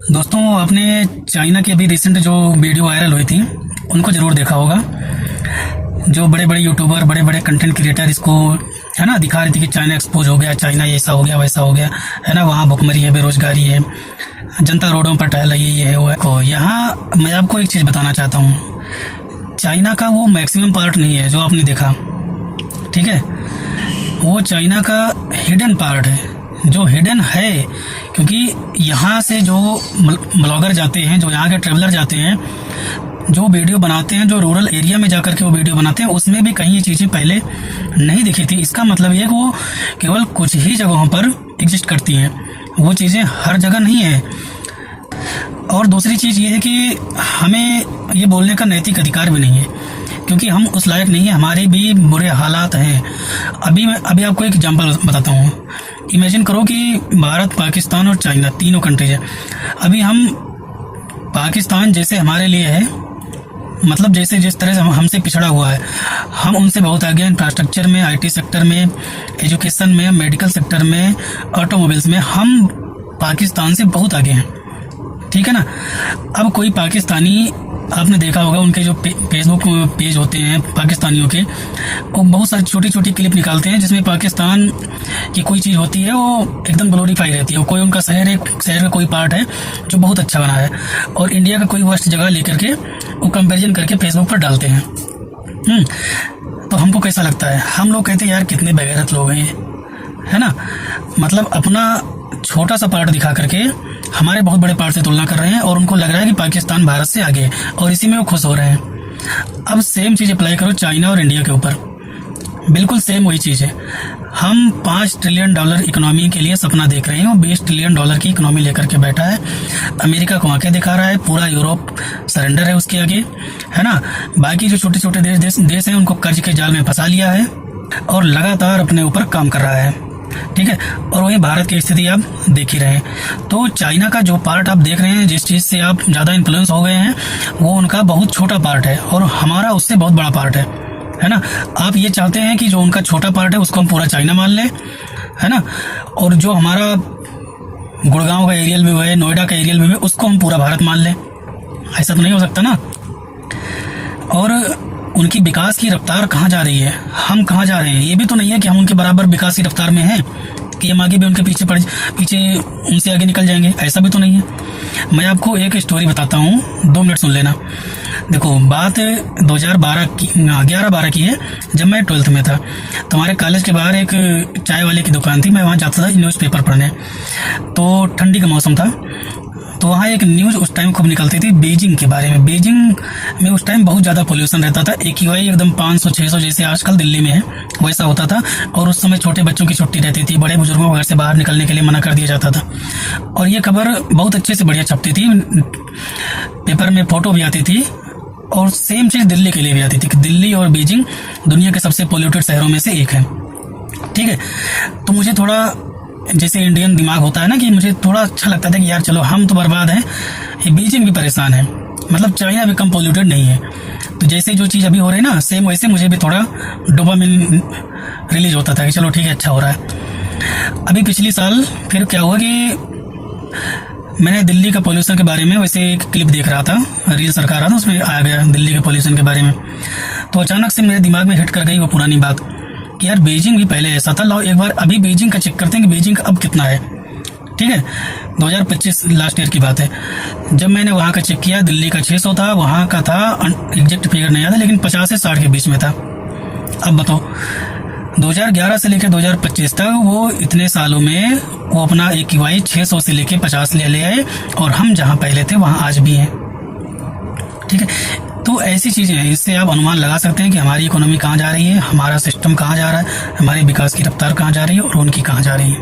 दोस्तों, आपने चाइना की अभी रिसेंट जो वीडियो वायरल हुई थी उनको ज़रूर देखा होगा। जो बड़े बड़े यूट्यूबर, बड़े बड़े कंटेंट क्रिएटर इसको है ना दिखा रहे थे कि चाइना एक्सपोज हो गया, चाइना ऐसा हो गया, वैसा हो गया, है ना। वहाँ भुखमरी है, बेरोजगारी है, जनता रोडों पर टहल रही है, वो है। तो यहाँ मैं आपको एक चीज़ बताना चाहता हूँ, चाइना का वो मैक्सिमम पार्ट नहीं है जो आपने देखा, ठीक है। वो चाइना का हिडन पार्ट है, जो हिडन है, क्योंकि यहाँ से जो ब्लॉगर जाते हैं, जो यहाँ के ट्रेवलर जाते हैं, जो वीडियो बनाते हैं, जो रूरल एरिया में जाकर के वो वीडियो बनाते हैं, उसमें भी कहीं ये चीज़ें पहले नहीं दिखी थी। इसका मतलब ये कि वो केवल कुछ ही जगहों पर एग्जिस्ट करती हैं, वो चीज़ें हर जगह नहीं है। और दूसरी चीज़ ये है कि हमें ये बोलने का नैतिक अधिकार भी नहीं है, क्योंकि हम उस लायक नहीं है, हमारे भी बुरे हालात हैं। अभी आपको एक एग्जांपल बताता हूँ। इमेजिन करो कि भारत, पाकिस्तान और चाइना तीनों कंट्रीज है। अभी हम पाकिस्तान जैसे हमारे लिए है, मतलब जैसे जिस तरह से हमसे पिछड़ा हुआ है, हम उनसे बहुत आगे हैं इंफ्रास्ट्रक्चर में, आईटी सेक्टर में, एजुकेशन में, मेडिकल सेक्टर में, ऑटोमोबाइल्स में। हम पाकिस्तान से बहुत आगे हैं, ठीक है ना। अब कोई पाकिस्तानी, आपने देखा होगा उनके जो फेसबुक पेज होते हैं पाकिस्तानियों के, वो बहुत सारी छोटी छोटी क्लिप निकालते हैं जिसमें पाकिस्तान की कोई चीज़ होती है वो एकदम ग्लोरीफाई रहती है। कोई उनका शहर का कोई पार्ट है जो बहुत अच्छा बना है, और इंडिया का कोई वर्स्ट जगह लेकर के वो कंपैरिजन करके फेसबुक पर डालते हैं। तो हमको कैसा लगता है? हम लोग कहते हैं यार कितने बेगैरत लोग हैं, है ना। मतलब अपना छोटा सा पार्ट दिखा करके हमारे बहुत बड़े पार्ट से तुलना कर रहे हैं, और उनको लग रहा है कि पाकिस्तान भारत से आगे है, और इसी में वो खुश हो रहे हैं। अब सेम चीज़ अप्लाई करो चाइना और इंडिया के ऊपर, बिल्कुल सेम वही चीज़ है। हम $5 ट्रिलियन इकोनॉमी के लिए सपना देख रहे हैं, वो $20 ट्रिलियन की इकोनॉमी लेकर के बैठा है। अमेरिका को आंखें दिखा रहा है, पूरा यूरोप सरेंडर है उसके आगे, है ना। बाकी जो छोटे छोटे देश हैं उनको कर्ज के जाल में फंसा लिया है और लगातार अपने ऊपर काम कर रहा है, ठीक है। और वही भारत की स्थिति आप देख ही रहे हैं। तो चाइना का जो पार्ट आप देख रहे हैं, जिस चीज़ से आप ज़्यादा इन्फ्लुएंस हो गए हैं, वो उनका बहुत छोटा पार्ट है, और हमारा उससे बहुत बड़ा पार्ट है ना। आप ये चाहते हैं कि जो उनका छोटा पार्ट है उसको हम पूरा चाइना मान लें, है ना, और जो हमारा गुड़गांव का एरियल व्यू है, नोएडा का एरियल व्यू है, उसको हम पूरा भारत मान लें। ऐसा तो नहीं हो सकता ना। और उनकी विकास की रफ्तार कहाँ जा रही है, हम कहाँ जा रहे हैं, ये भी तो नहीं है कि हम उनके बराबर विकास की रफ्तार में हैं कि हम आगे भी उनके पीछे उनसे आगे निकल जाएंगे, ऐसा भी तो नहीं है। मैं आपको एक स्टोरी बताता हूँ, 2 मिनट सुन लेना। देखो, बात 2011-12 की है, जब मैं 12th में था। तो हमारे कॉलेज के बाहर एक चाय वाले की दुकान थी, मैं वहाँ जाता था न्यूज़पेपर पढ़ने। तो ठंडी का मौसम था, तो वहाँ एक न्यूज़ उस टाइम खूब निकलती थी बीजिंग के बारे में। बीजिंग में उस टाइम बहुत ज़्यादा पोल्यूशन रहता था, AQI एकदम 500-600 जैसे आजकल दिल्ली में है, वैसा होता था। और उस समय छोटे बच्चों की छुट्टी रहती थी, बड़े बुजुर्गों को घर से बाहर निकलने के लिए मना कर दिया जाता था। और ये खबर बहुत अच्छे से बढ़िया छपती थी, पेपर में फ़ोटो भी आती थी, और सेम चीज़ दिल्ली के लिए भी आती थी कि दिल्ली और बीजिंग दुनिया के सबसे पोल्यूटेड शहरों में से एक है, ठीक है। तो मुझे थोड़ा, जैसे इंडियन दिमाग होता है ना, कि मुझे थोड़ा अच्छा लगता था कि यार चलो हम तो बर्बाद हैं, ये बीजिंग भी परेशान है, मतलब चाइना भी कम पोल्यूटेड नहीं है। तो जैसे जो चीज़ अभी हो रही है ना, सेम वैसे मुझे भी थोड़ा डोपामिन रिलीज होता था कि चलो ठीक है, अच्छा हो रहा है। अभी पिछली साल फिर क्या हुआ कि मैंने दिल्ली का पोल्यूशन के बारे में वैसे एक क्लिप देख रहा था, रील सरका रहा था, उसमें आ गया दिल्ली के पोल्यूशन के बारे में। तो अचानक से मेरे दिमाग में हिट कर गई वो पुरानी बात कि यार बीजिंग भी पहले ऐसा था। लाओ एक बार अभी बीजिंग का चेक करते हैं कि बीजिंग अब कितना है, ठीक है। 2025 लास्ट ईयर की बात है, जब मैंने वहाँ का चेक किया, दिल्ली का 600 था, वहाँ का था एग्जैक्ट फिगर नहीं आता, लेकिन 50 से 60 के बीच में था। अब बताओ, 2011 से लेकर 2025 तक वो इतने सालों में वो अपना AQI 600 से लेकर 50 ले आए, और हम जहाँ पहले थे वहाँ आज भी हैं, ठीक है। तो ऐसी चीज़ें हैं, इससे आप अनुमान लगा सकते हैं कि हमारी इकोनॉमी कहाँ जा रही है, हमारा सिस्टम कहाँ जा रहा है, हमारे विकास की रफ्तार कहाँ जा रही है, और उनकी कहाँ जा रही है।